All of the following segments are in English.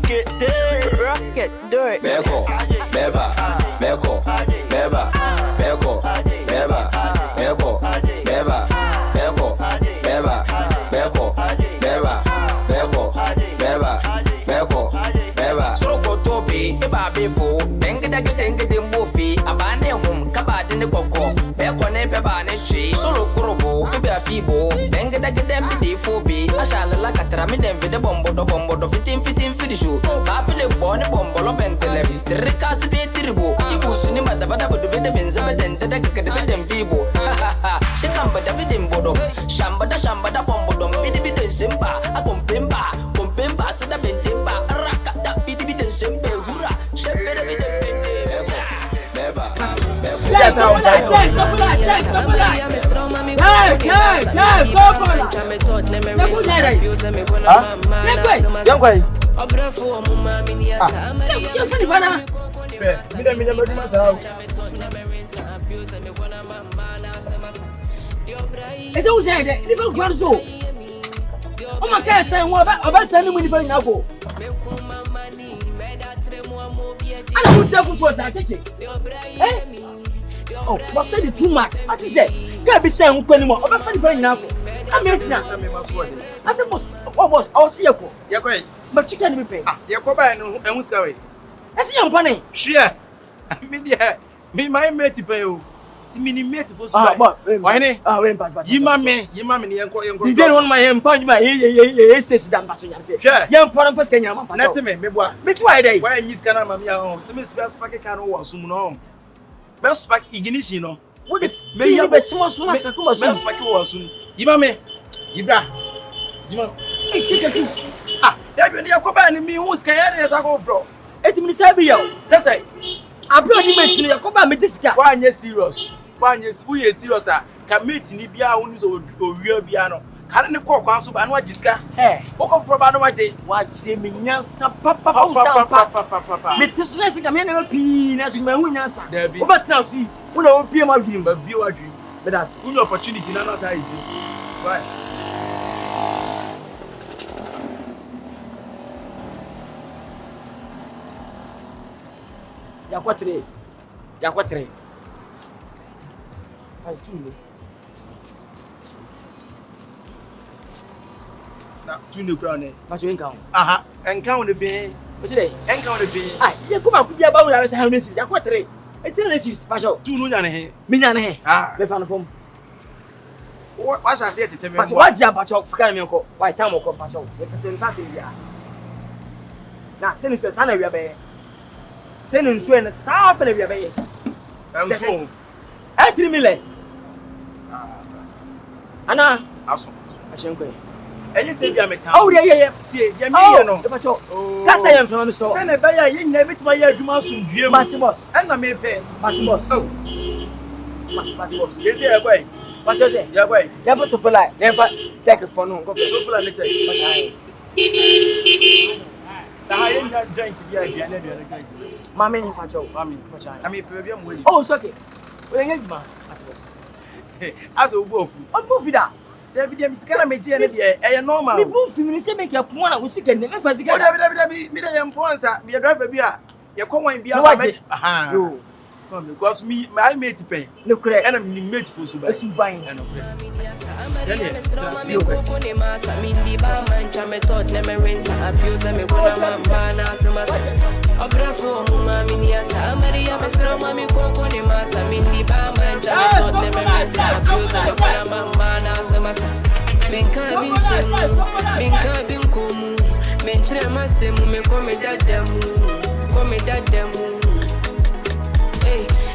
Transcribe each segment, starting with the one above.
Rocket, do it. Beko, beba, beko, beba, beko, beba, beko, beba, beko, beba, beko, beba, beko, beba, beko, beba. Soko tobi, eba befo, dengi mbofi, abane hum, kabade ne koko, beko ne beba ne shi, solo kurobo, ebe afibo, dengi befo bi, ashala katra mi den vide bombo do fitin fidishu, ba file bone bombo lo bentele, terikasi be tribo, ibusu ni madabada bodo vide benza beden daga beden vibo, she kamba da beden bodo, shambada bombo dom bidi semba, akompemba, sada bentemba, rakata bidi sembe hura, shebere biden bende, beba. Oh, what's that too much? What is it? Can't be saying anymore. I'm funny going now. I'm here to answer me. I suppose what was our CFO? You're great. But you can't be paid. You're quite and who's going? I see I'm funny. Sure. Me, my mate to pay you. Mini mate for so. Why, ne? You mammy, you don't want my employee. My says that much. Young Paran first can you? Let me, which why they? Why is Canama? Some is best packet can or soon home. Best pack ignition, no. May you be small, best pack was soon. Yimame, Yibra. Ah, there be a company me who's carrying as I go from. 8 minutes Sabio. That's it. I brought you to your company, Jessica. Why, yes, serious. Why, yes, we are serious. Can meet in Ibia who's or real piano. Can't the court council and what Jessica? Hey, walk up for about my day. What say me, yes, papa. With this, I mean, a penis in my winners. There be but now see, we don't be my dream, but be a dream. But that's good opportunity, none as I do. Right. Yaquatre. I do. Now, 2 new crown. But you income. Aha, and count the fee. What's it? And count the fee. Ah, you come up with your bow as how this is. Yaquatre. It's in this special. 2 Nunane. Minane. Ah, we found a phone. What I said to me? What's your patch of Camio? Why, Tamoko patch of the person passing here? Now, send it to Sana Bay. Send him to a South of your bay. I'm so. I 3 million. Anna, awesome. I just said, oh, yeah. That's I am from the soul. Send a bayer, you never to my yard, you must be Matimos, and I may pay Matimos. Oh, Matimos, yes, yeah, way. What you say? Yeah, way. Never so for like, never take a phone. So for a little. I ain't not going to be a Mammy, Mammy, I mean, premium will. Oh, it's okay. As a wolf, a movie that. There be a calamity and normal. We both make your point. We see can never forget. I'm Ponsa, me a driver beer. You're coming beer. Aha, because me, my mate to pay. Look, and I'm made for some buying.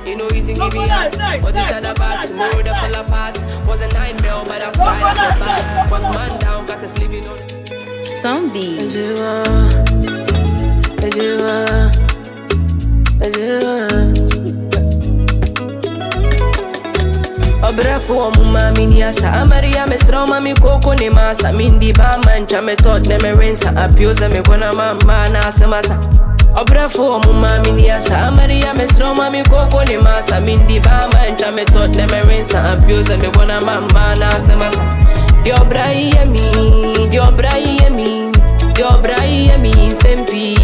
You know, easy give me out. But each other back tomorrow, they fall apart. Was a nightmare, but I fly up back. Was man down, got us living on. Zombie. Obrafo mama miniasha amaria mestroma mi koko ne masa mindi ba mancha me tot ne me rinsa apiosa me kona mama na semasa. Obrafo mama miniasha amaria mestroma mi koko ne masa mindi ba mancha me tot ne me rinsa apiosa me kona mama na semasa. Diobra yemi sempi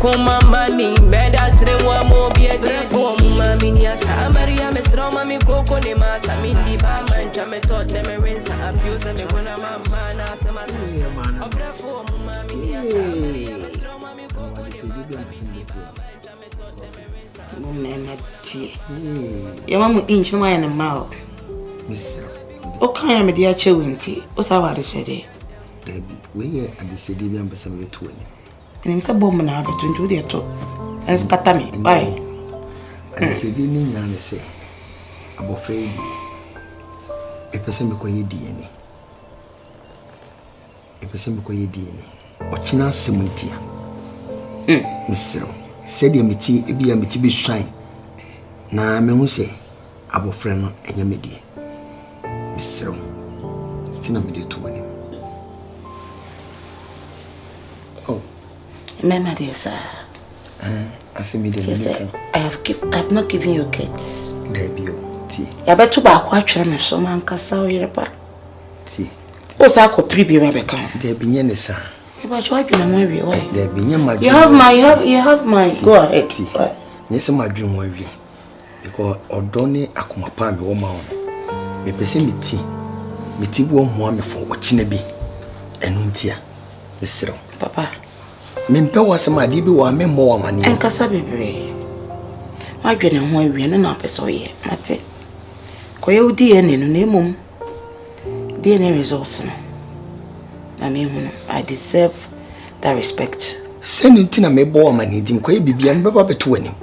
kuma money meda chire wa mo bia je for mama ni ASARE me stro mami koko ne masa mindi ba man chame tot ne me rinsa abuse me bona mama na sama obra for mama ni ASARE me stro mami koko ne masa mindi ba man chame tot ne me rinsa mama ti ya mamu inch no ma na ma o kan ya me dia chewinti o sa wa de sede Baby, we are at the city of Ambassador 20. And I'm so bomb now, but to do the top. And scatter me. Why? And the city in say, I'm afraid a person because you DNA. A person because you DNA. Or China Semuntia. Mr. Said you meet be a metibi shine. Na me who say, Abo friend and your media. Mr. Tina media 20. Remember this, sir. I say me I have not given you kids. There be your tea. I bet to back watch them so man can saw your pa. Tea. What's I could preview Rebecca? There be any sir. But why be my way? There be my you have my go ahead. Tea. Yes, my dream way. Because Odoni Akumapa me woman. Me person me tea. Me tea won't want me for watching a bee. And untia. Mr. Papa. Mempe wasema di bi wa me mo amane enkasa bebre ma dwene ho awie no na peso ye mate ko ye DNA no na mum DNA results no na me hu I deserve that respect send ntina me bo amane dim ko ye bibia me baba beto anim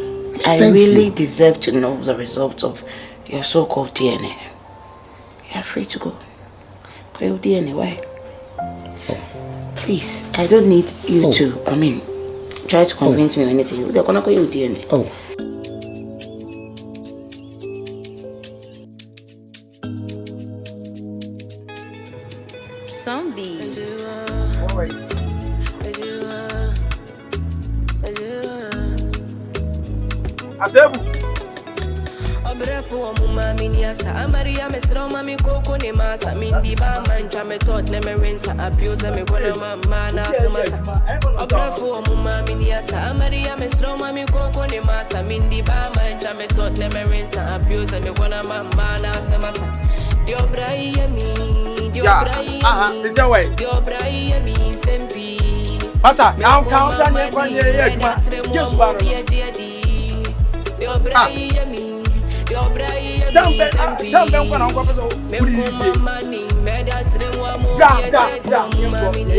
I really deserve to know the results of your so-called DNA. You're free to go. Ko ye DNA why? Please, I don't need you to, try to convince me or anything. They're gonna call you DNA. Oh. Zombie. Asebu. Obrefo mama mini ASARE me stro mami koko ne masa mindi ba man chame tot ne me rinsa abuse me bona mama na sama obrefo mama mini ASARE me stro mami koko ne masa mindi ba man chame tot ne me rinsa abuse me bona mama na sama dio brai mi dio brai is that way dio brai mi sempi pasa now count down here kwa ye kuma Yesu ba no dio brai mi Jambe kwa na ngwa peso uri ye.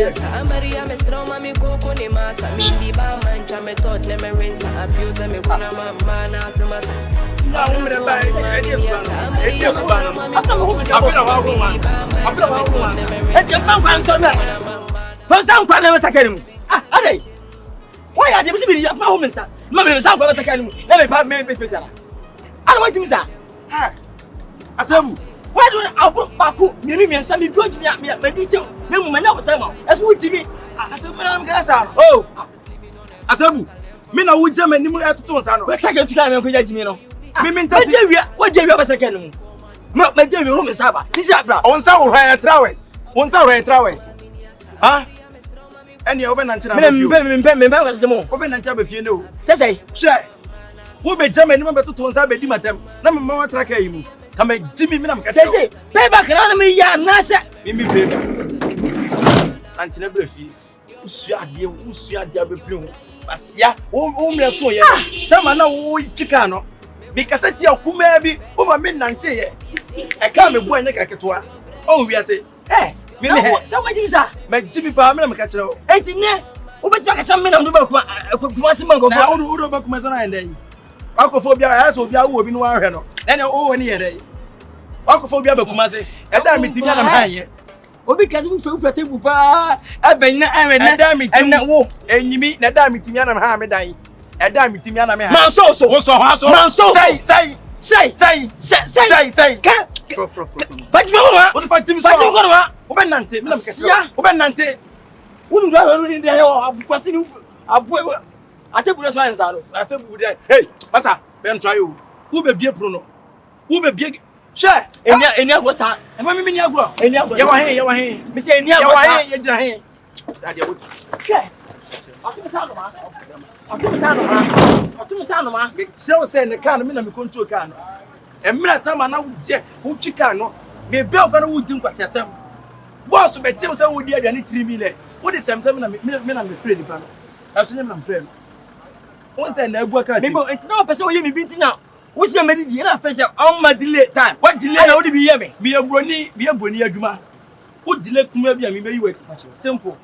ASARE me stro mami koko ne masa mindi ba man chame tot ne me rinsa abuse me bona mama na sama Na umre ba Yesu ba no. Afina wa ko ma. Ese fan so na. Fan kwa na metakanum. Ade. Why are they busy ya fa ho mensa? Ma me mensa kwa metakanum. Na me pa me pesa. I don't want to miss that. Asebu. Why don't I put Baku? Me and Sammy go to me. My teacher, no man, never tell me. That's what to me. Asebu, I'm Gasa. Oh, Asebu. Me na wuja me ni mu atutu nsano. we take to time ko jimi no. Me ntasi. What do you ever take no? Ma je wi home saba. Tisa bra. Onsa wo hwan trawes. Onsa wo trawes. Ha? Eni obe nantina ba fie. Me ba kwase mo. Obe nantina ba fie no. Sesei. Hwe. Wo be jama ni ma beto to nsa be di matam. Na me ma wa traka yi mu. Ka me jimi me na me ka. Sesei. Payback na me ya na se. Me payback. Nantina ba fie. Usu ade be pin. Basia. Wo mle so ye. Tama na wo twika no. Bi kasati akuma bi. Wo ma me nante ye. E ka me bo anya kaketoa. O wi ase. Me ne he. So what you say? Me jimi pa me na me ka kire o. Enti ne. Wo betu ka sam me na do ba kuma se mango na wo ba kuma sana ndai. Akofo bia ya so bia wo obi no ahwe no. Na o woni ye dai. Akofo bia ba kuma se. E da mitimi na me hanye. Obi ka zo fe tebu pa aben na awen na. E na wo enyimi na da mitimi na me ha me dan. E da mitimi na me ha. Man so. Wo so ha so. Man so. Say. Ka. Pati fo wa. Wo fa tim so. Pati ko wa. Wo ben nante, me na me kese. Wo ben nante. Wo ndu awe ni de yo abukwasi ni abu atebu na so ansa no. Atebu de. Hey, masa, ben try you. Wo be bie pro no. Wo be bie. She, eni agwo sa. E ma mi ni agwo. Eni agwo. Ye wa he. Mi se eni agwo sa. Ye gina he. Da de wo. She. Aku sa do ma. ma. Me show say ne car me na me control car no. E mira time na wo je, wo twi car no. Me be o ka no wo di nkwasesem. Boss be che say wo di aduane 3 million. Wo de sem me na me free nipa no. Aso nyem na me free no. Won say na abu aka si. Me bo it's na person wo ye me bi ntina. Wo se me di na fa say on ma delay time. What delay? Na wo di bi ye me. Me abroni adwuma. Wo delay kuma bi a me yi work. Simple.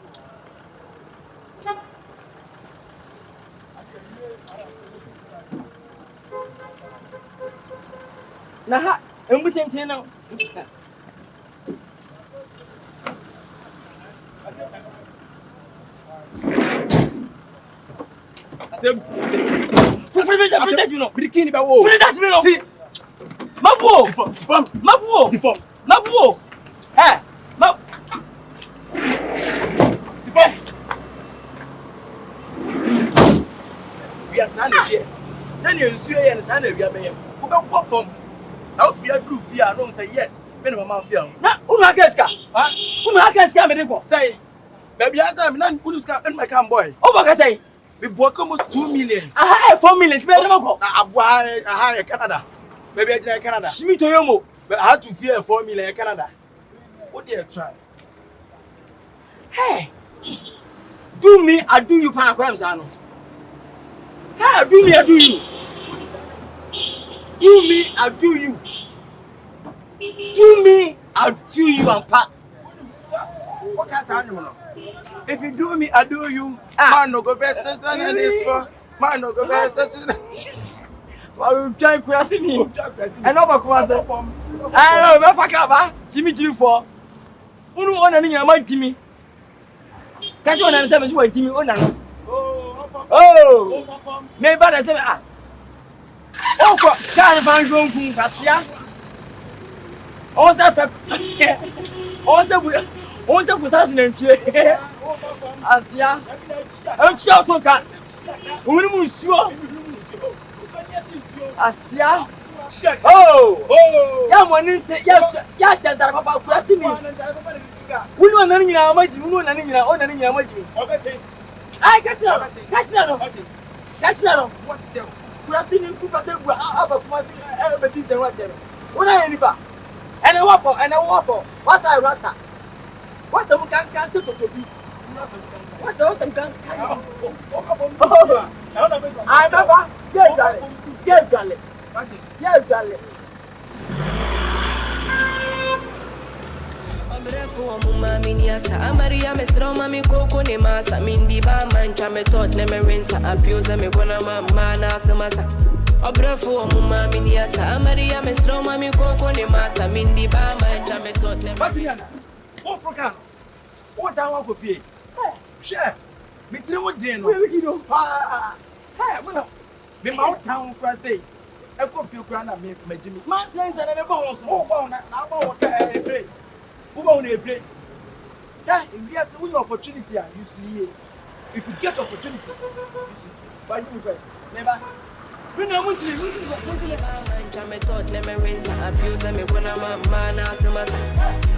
Na ha, embutentin na. Free that you know. Bikini ba wo. Free that me no. Si. Mabuo. Fam. Mabuo. Si fam. Mabuo. Eh. Ma. Si fam. We are standing here. Send you nsuo here and stand here be here. Wo be go fam. Now fear do fear no say yes. Me no mama fear. Na, unu hakeska. Ha? Unu hakeska me dey go. Say. Baby I time na unu ska en my can boy. O ba ka say. We broke almost 2 million. Aha, 4 million. Be dey go. Na abua Canada. Baby I in Canada. Shimi to yomo. But I had to fear 4 million in Canada. What do you try? Hey. Do me, I do you pan crimes ano. Hey, do me, I do you. Do me, I do you. Do me, I do you and pack. What can I say? If you do me, I do you. Man no go first session and this for. Man no go first session. I will try to me. And over cross. I know, me fakaba. Jimmy for. Unu ona ni nyama Jimmy. Kaji ona na say me Jimmy ona no. Oh. Me ba na say ah. Oh ko kan fan jonkun kasia. On se kusa sinantwie. Asia. Antwa so ka. Umuni mu nsuo. Asia. Oh. Ya money ya shantara papa kurasi mi. Wunu ona ni nyina amaji, wunu ona ni nyina, ona ni nyina amaji. Obete. Ai kachira no. Kachira no. What say? Kurasi ni ku pate gua aba kuma si e be dinje wa chere. Una ye nipa. Ene wapo. What's I rasta? What's the can say to be? What's the can? I never. Yes, darling. Obrefo mama miniasa amaria mesra mami koko ne masa mindi ba mancha method ne me rinsa abuse me gona mama na semasa. Obrefo mama miniasa amaria mesra mami koko ne masa mindi ba mancha method ne me. What for can? What I want to feel? Share. Me three one day no. We do. Hey, well. Me mouth town for say. I go feel grand and me Jimmy. Man friends and me boss. Oh, na what play. Who want to play? Yeah, if you have an opportunity, you see. If you get opportunity, you see. But you will never. We know Muslim. Mancha method ne me rinsa abuse me gona mama na semasa.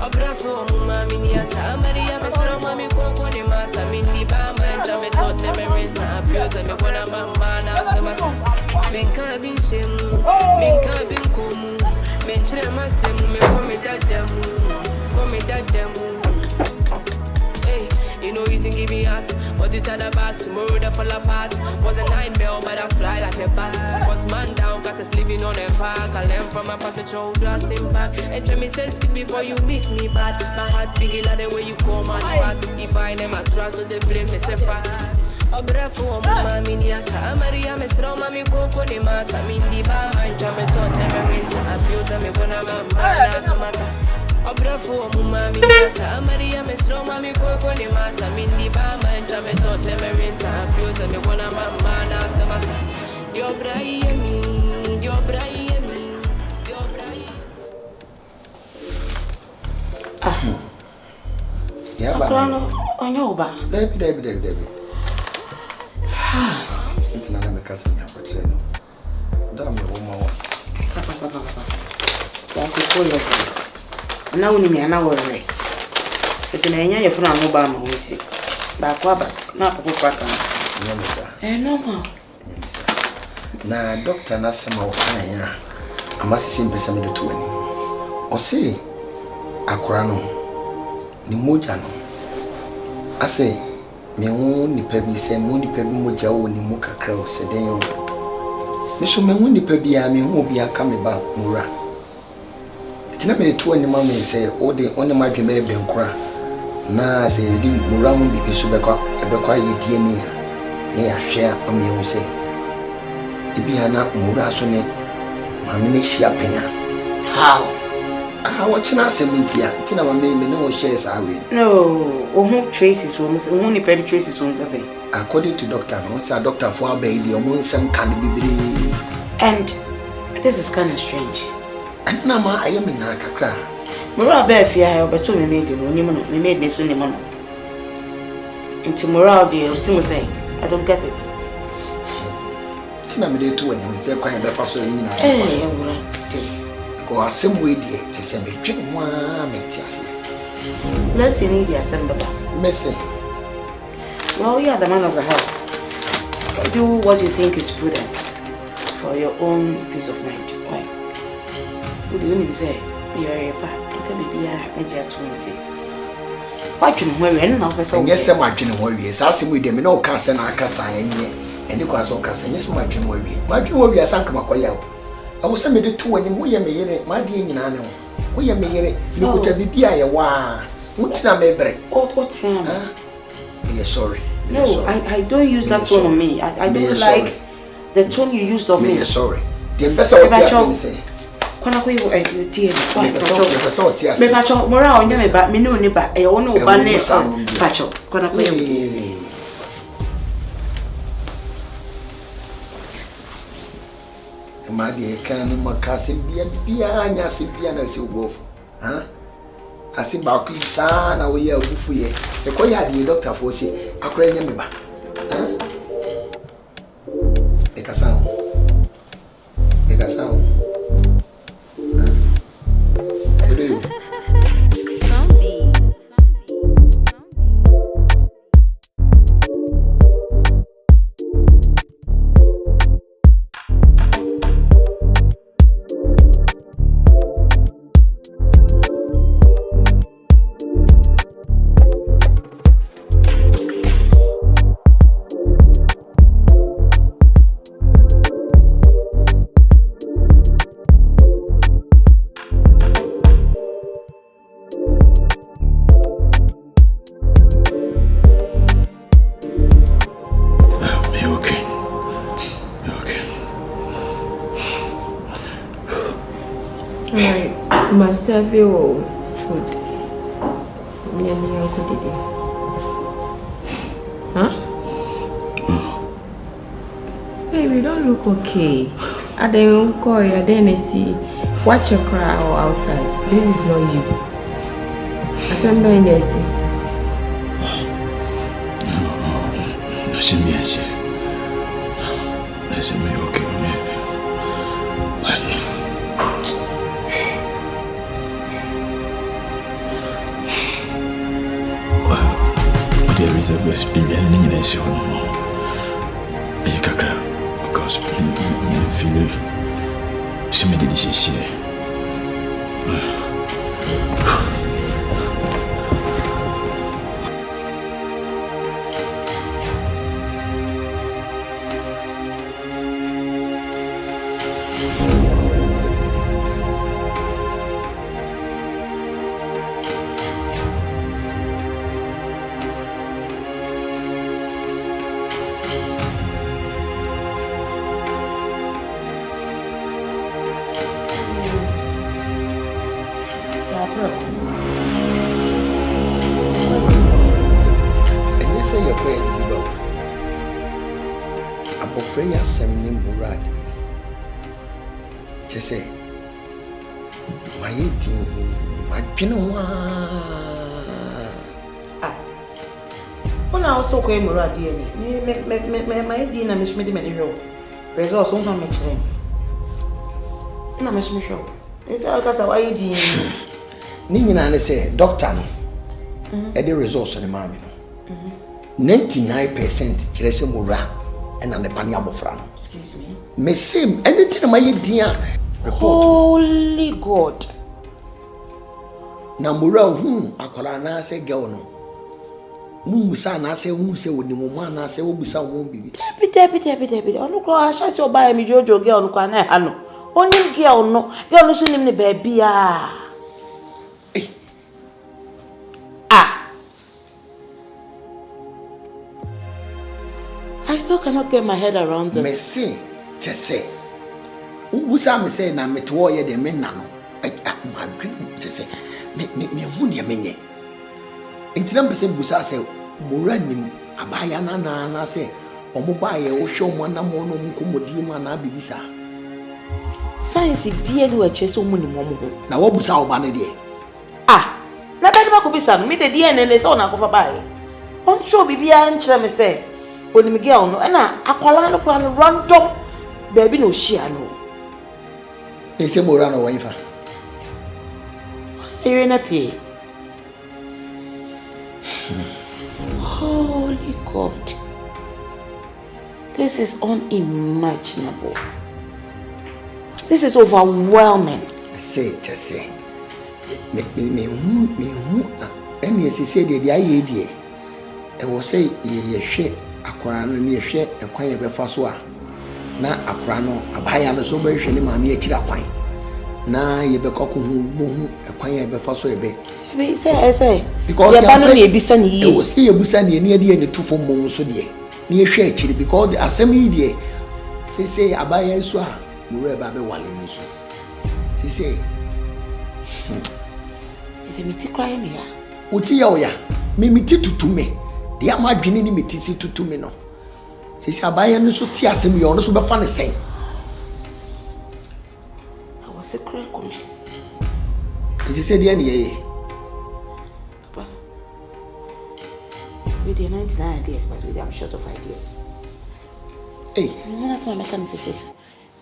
Obrefo mama miniasa amaria mesra mami koko ne masa mindi ba mancha method ne me rinsa abuse me gona mama na semasa. Menka bin shemu, menka bin komu, menchire masemu me come dadamu. Hey, you know easy give me heart, but each other back tomorrow they fall apart. Was a nightmare, but I fly like a bat. Was man down, got us living on a park. I learned from my past, the shoulders impact. And tell me sense fit before you miss me bad. My heart begin like the way you call my fast. If I never trust, so they blame me say fact. Obrefo mama miniasa amaria mesra mami koko ne masa mindi ba mancha method ne me rinsa abuse me gona mama na semasa. Obrefo mama miniasa amaria mesra mami koko ne masa mindi ba mancha method ne me rinsa abuse me gona mama na semasa. Dio brai mi. Yeah, but onyo ba. Debbie. It's not a cousin. Damn, woman. Na woni mi ana worry. Ese na enya ye funa mo ba ma wuti. Ba kwa ba na poko paka. Normal. Na doctor na sama wakana ya. Amasi simpesa me do to ani. O say akora no ni moja no. Ase me hu nipa bi se mu nipa bi moja wo ni mu kakra o se den yo. Me so me hu nipa bi a me hu obi aka me ba mura. Tina me to ani ma me se o de oni ma dwe me benkora. Na se di mura mu bi so be kwa yedie ni ha. Ne ahwe a me hu se ibi hana mura so ne mama ne hia penya. How? Watching us tia tina ma me no shares are we. No, who traces women, only penny traces women, I say. According to doctor, what's a doctor for a baby or some can be. And this is kind of strange. And now I am in Nakakra. Morale bear fear, but so we made it, we made this only money. Into morale, dear, say, I don't get it. Tina me too, and you say, quite a fast in Go some way, dear, to send me drink one. Let's see, need the assembly. Messy. Well, you are the man of the house. Do what you think is prudent for your own peace of mind. Why? What do you mean say? You are a part. You can be a major 20. Why do you worry? And now, yes, I'm watching warriors. Asking with them, no cancer, and I can't sign here. And you can't so cancer. Yes, my dream will be. My dream will be a Sanka. I was send me the two and we are me, my dear Nano. We are me, you could have be a wa. What's not my break? What's be sorry. No, I don't use that tone on me. I don't like the tone you used on me. Sorry. The best of what I say. Kwana ko you dear. Why pacho? Me pacho mora onya me ba me no ni ba e wono ba ne pacho. Kwana ko you. My dear, can you be anya sibia na si ogofo? I see about son away of Buffy. The Koya the doctor for say, I cry me back. Make a sound. Make a sound. Serve you food. Me and you could eat it. Huh? Baby, don't look okay. I don't call you. I didn't see. Watch your crowd outside. This is not you. Assemble in there. No, she me say. Listen, me okay. Like. There is a experience in the show. I can't cry because I feel some of the disease. So quite more DNA. My idea is made material. Results on my train. No, Miss Michael. It's all because of ID. Nina say, Doctor, no. The results of the mammy. 99% kyerɛ sɛ mura ɛna ne ba ne abɔfra no. Excuse me. Me same anything ma yɛ din a report. Holy God. Na mura akwara na sɛ girl no. Musa na sɛ hu sɛ woni mo ma na sɛ wo busa wo bibi. Debi. Onu ko ahya sɛ oba mi jojo girl no kwa na ha no. Onim girl no so nim ne baby a. I still cannot get my head around this. Me say, say. Ubusa me say na me to ye de me na no. Ma dwen say me hu de menye. Ntina pese busa say mora nim abaya na say omoba ye wo hwe mo na mo no nkomodi ma na bibisa. Science bia ni wa cheso mu ni mo ho. Na wo busa oba ne de. Na be ma ko bisa no me de DNA ne say ona kofa bae. On show bibia nkyere me say oni me girl no na akwala no kwa no random baby no shia no. Ese mora no wanfa. You in a pay. Holy God. This is unimaginable. This is overwhelming. I say, just say. Me any say the idea. I will say ye share akwara no ne hwe ekwan ye befa so a na akwara no abaya no so be hwe ne maame akira kwan na ye be kokko hu bohu ekwan ye befa so ebe say because ye ba no na ebisa ne yi e wo say ye busa ne ne de ne tufo mom so de ne hwe akiri because the assembly de say abaya so a mo re ba be wale ni so say is me ti cry me ya uti ya oya me miti tutume de ama dwene ni metiti tutume no sisi abaye no so ti asem yo no so be fa ne sen I was a cry come sisi se de ne ye with the 99 ideas but with I'm short of ideas no na so mechanism say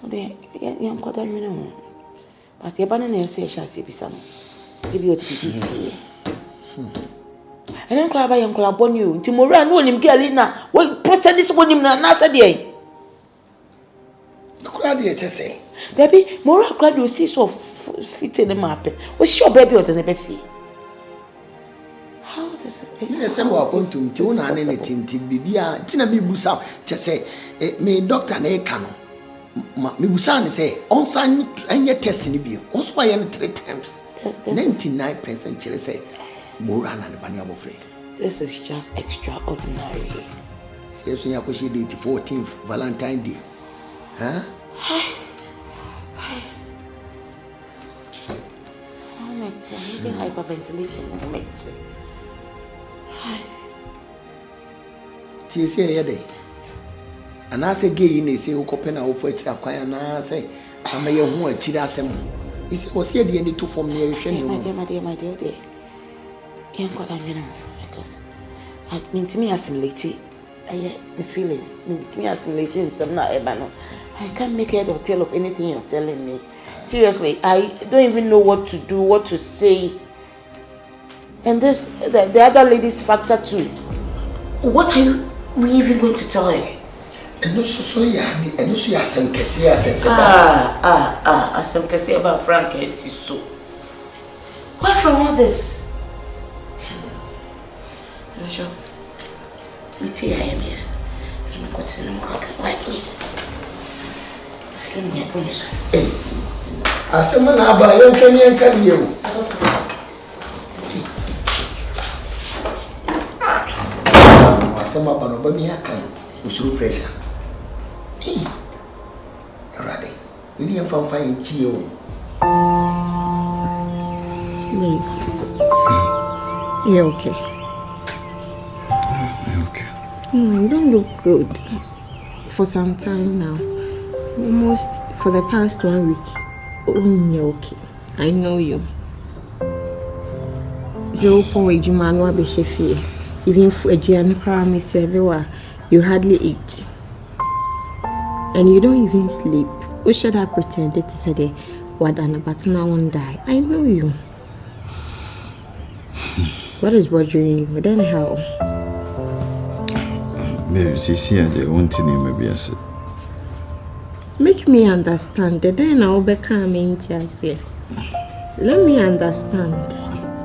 de yam kwada mi no but ye ba na na say sha say bisa no e bi o ti bi see and then club I am club on you. Tomorrow, no one Galina. What person this one na said ye? The crowd here to say. Debbie, more crowd you see so fit in the map. Was your baby or the never fee? How does it? Yes, I'm going to tune on anything to be Tina me busa to say, me doctor ne cano. Me busan say, on sign and yet testing you. Also, I am 3 times. 99% chile say. This is just extraordinary. Seriously, I could see the 14th Valentine's Day. Huh? I'm even hyperventilating. TSA day. And I say, gay in a say, open our first acquire, and I say, I'm a young one, Chidasem. He said, was here the end to form me? My dear. Because I mean to me assimilate my feelings. To me assimilating some not no. I can't make head or tail of anything you're telling me. Seriously, I don't even know what to do, what to say. And this the other lady's factor too. What are we even going to tell her? And also so and also you have some Cassia says some Cassia about Frank and so. Where from all this? Sure. Let's see, I am here. I'm going to why, please. Send me a bonus. Hey, I said, man, I buy your penny and carry you. I said, my banner, but me, I can. With pressure. Hey, already. We didn't find you. Wait. You're okay. You don't look good for some time now. Almost for the past 1 week. Oh, you're okay. I know you. 0.8 man wa be shefi. Even for a Gianni crime everywhere, you hardly eat. And you don't even sleep. Who should have pretended to say the Wadana but now won't die? I know you. What is bothering you? Then how? Maybe see the one thing maybe I said. Make me understand. Then I'll become into. Let me understand.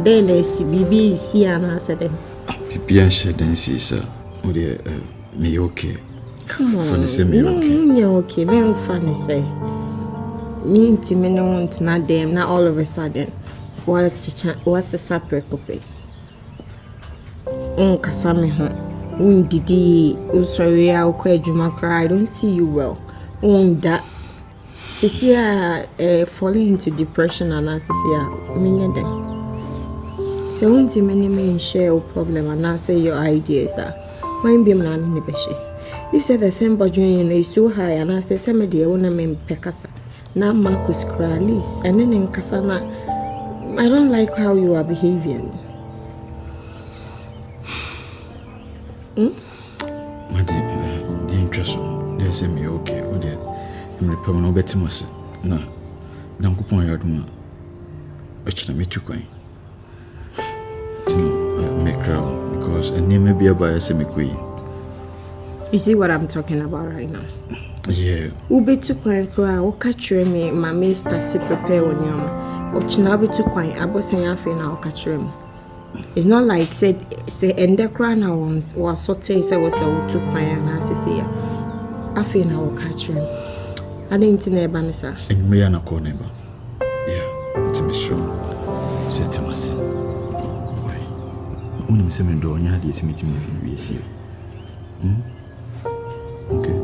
Then let's see BBC and answer them. Maybe I should then see, sir. Oh, dear, me okay. Come on. Funny say me okay. Me okay. Me funny say. Me no want not them. Not all of a sudden. What's a separate copy? Kasame home. Didi. Sorry, I'll quit you, I don't see you well. That. Cecilia falling into depression and Cecilia, so when you share a problem and I say your ideas are when be man in the beshe. If say the same budget is too high and I say somebody I wanna mean pekasa. Now Marcus Kralis and then in Kasana, I don't like how you are behaving. My dear, the interest they say me okay. Oh dear. I'm no better myself. No, I'm going to do it. I'm going to make crowd because a name may be a bias. You see what I'm talking about right now? Yeah. Ube to quite crowd, catch me, my maid start to prepare on you. Or chinabi to quite, I was saying, I feel now catch him. It's not like say, and the crown I was so taste I was so too quiet and I say, I feel now catch him. I didn't know Banessa. And me and a corner. Yeah, it's a mission. Said to myself, why? When I'm saying, do I have this meeting with you? See? Okay.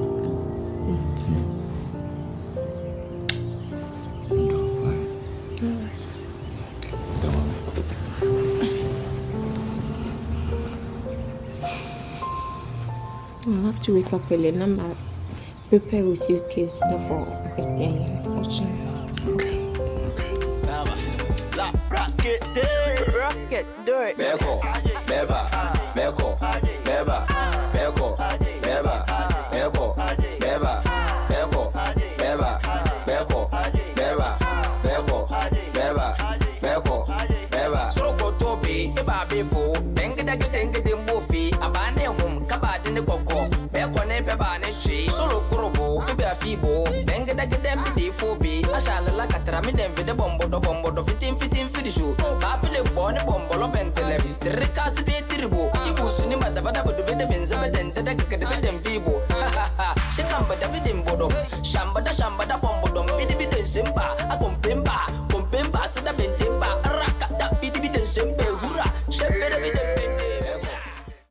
I'll have to wake up early. Number. Prepare with suitcase for everything. Okay. Rocket, do it. Beko, beba, beko, beba, beko, beba, beko, beba, beko, beba, beko, beba, beko, beba, beko, beba. Soko topi, eba befo, denga dimbofi, abane hum, kabadi ne koko, beko ne beba ne shi, solo kurobo, eba fibo, denga dembi fobi, ashala la katrami dembi de bombo do fitin fidishu, bafile bone bombo lo bentele, tricas be tribo, ibusuni madabada do be de benza bedente de fibo, shikamba de bidimbodo, shamba da bombo.